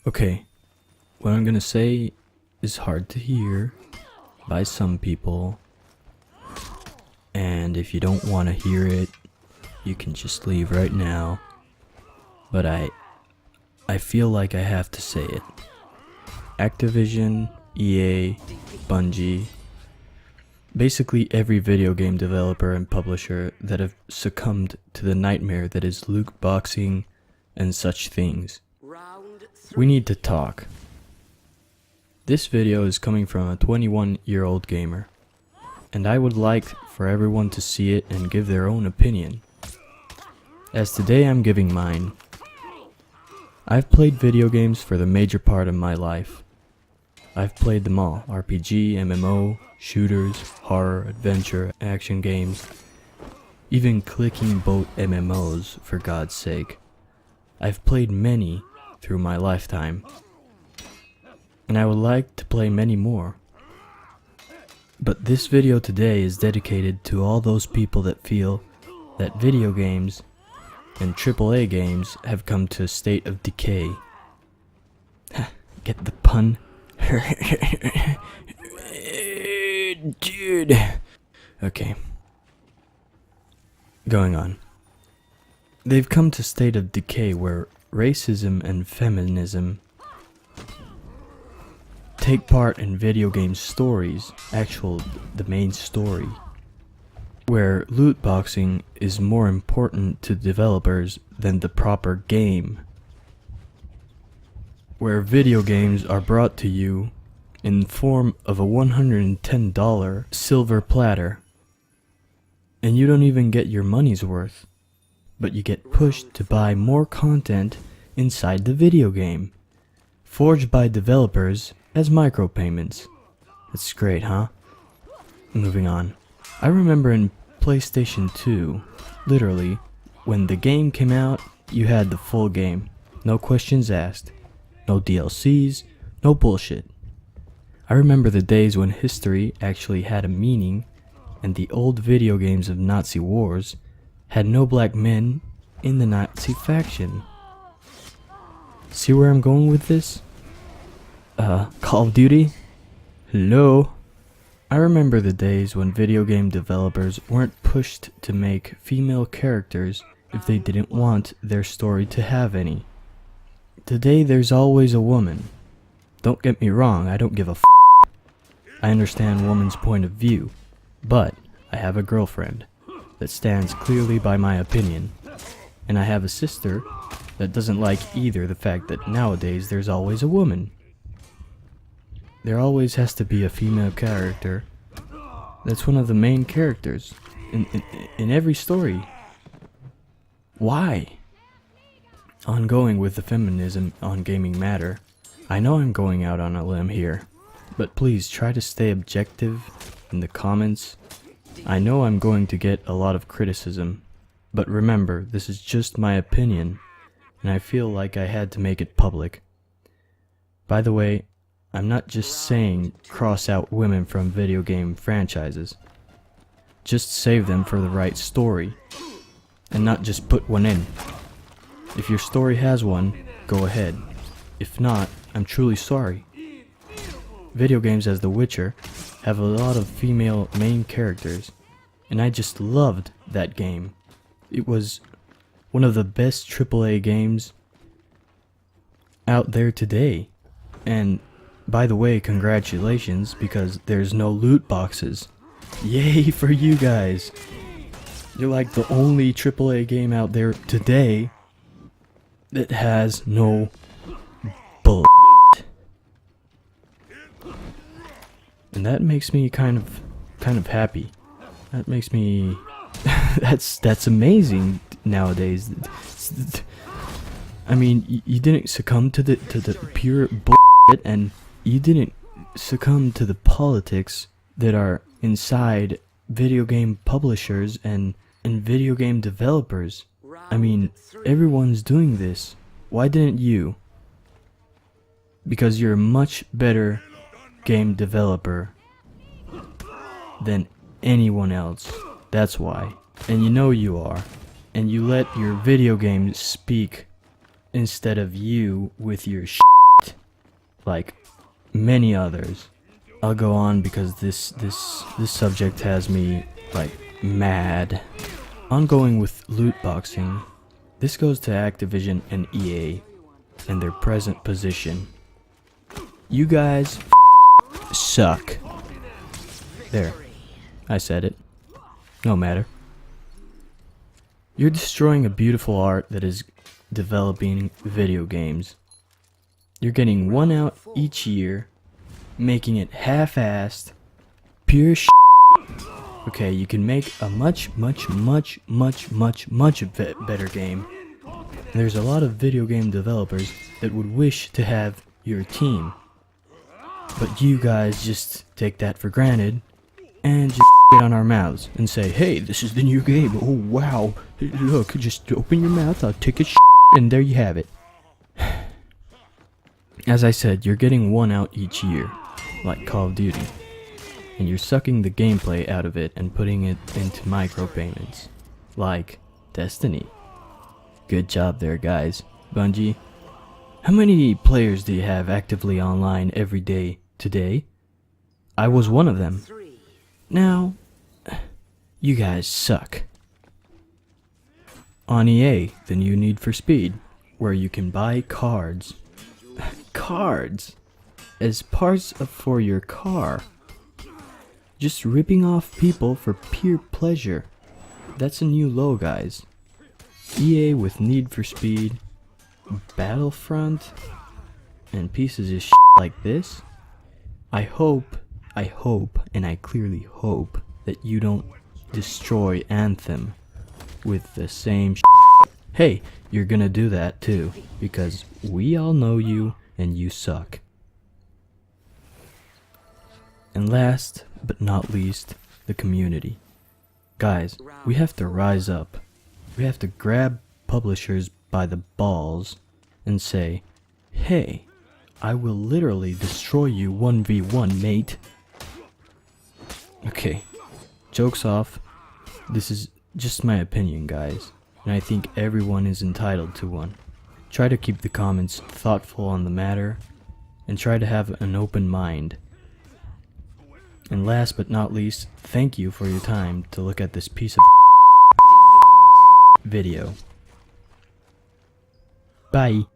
Okay, what I'm gonna say is hard to hear by some people, and if you don't want to hear it, you can just leave right now. But I feel like I have to say it. Activision, EA, Bungie, basically every video game developer and publisher that have succumbed to the nightmare that is loot boxing and such things. We need to talk. This video is coming from a 21-year-old gamer, and I would like for everyone to see it and give their own opinion. As today I'm giving mine. I've played video games for the major part of my life. I've played them all: RPG, MMO, shooters, horror, adventure, action games, even clicking boat MMOs, for God's sake. I've played many through my lifetime, and I would like to play many more. But this video today is dedicated to all those people that feel that video games and AAA games have come to a state of decay. Get the pun? Dude. Okay. Going on. They've come to a state of decay where racism and feminism take part in video game stories, the main story, where loot boxing is more important to developers than the proper game, where video games are brought to you in the form of a $110 silver platter, and you don't even get your money's worth, but you get pushed to buy more content inside the video game, forged by developers as micropayments. That's great, huh? Moving on. I remember in PlayStation 2, literally, when the game came out, you had the full game. No questions asked. No DLCs, no bullshit. I remember the days when history actually had a meaning, and the old video games of Nazi wars had no black men in the Nazi faction. See where I'm going with this? Call of Duty? Hello? I remember the days when video game developers weren't pushed to make female characters if they didn't want their story to have any. Today there's always a woman. Don't get me wrong, I don't give a f***. I understand woman's point of view, but I have a girlfriend that stands clearly by my opinion, and I have a sister that doesn't like either the fact that nowadays there's always a woman. There always has to be a female character that's one of the main characters in every story. Why? Ongoing with the feminism on Gaming Matter, I know I'm going out on a limb here, but please try to stay objective in the comments. I know I'm going to get a lot of criticism, but remember, this is just my opinion, and I feel like I had to make it public. By the way, I'm not just saying cross out women from video game franchises. Just save them for the right story, and not just put one in. If your story has one, go ahead. If not, I'm truly sorry. Video games as The Witcher have a lot of female main characters, and I just loved that game. It was one of the best AAA games out there today. And by the way, congratulations, because there's no loot boxes. Yay for you guys. You're like the only AAA game out there today that has no bull. And that makes me kind of happy. That makes me that's amazing nowadays. I mean, you didn't succumb to the pure bullshit, and you didn't succumb to the politics that are inside video game publishers and video game developers. I mean, everyone's doing this. Why didn't you? Because you're a much better game developer than anyone else. That's why. And you know you are. And you let your video games speak instead of you with your shit. like many others. I'll go on because this subject has me like mad. Ongoing with loot boxing, this goes to Activision and EA and their present position. You guys suck. There, I said it. No matter. You're destroying a beautiful art that is developing video games. You're getting one out each year, making it half-assed, pure sh**. Okay, you can make a much better game. There's a lot of video game developers that would wish to have your team. But you guys just take that for granted and just get on our mouths and say, hey, this is the new game. Oh wow, look, just open your mouth, I'll take a sh**, and there you have it. As I said, you're getting one out each year, like Call of Duty. And you're sucking the gameplay out of it and putting it into micropayments, like Destiny. Good job there, guys. Bungie. How many players do you have actively online every day today? I was one of them. Now, you guys suck. On EA, the new Need for Speed, where you can buy cards. Cards! As parts for your car. Just ripping off people for pure pleasure. That's a new low, guys. EA with Need for Speed, Battlefront, and pieces of shit like this. I hope, and I clearly hope that you don't destroy Anthem with the same shit. Hey, you're gonna do that too, because we all know you and you suck. And last but not least, the community. Guys, we have to rise up. We have to grab publishers by the balls and say, hey, I will literally destroy you 1v1, mate. Okay, jokes off. This is just my opinion, guys, and I think everyone is entitled to one. Try to keep the comments thoughtful on the matter, and try to have an open mind. And last but not least, thank you for your time to look at this piece of video. Bye.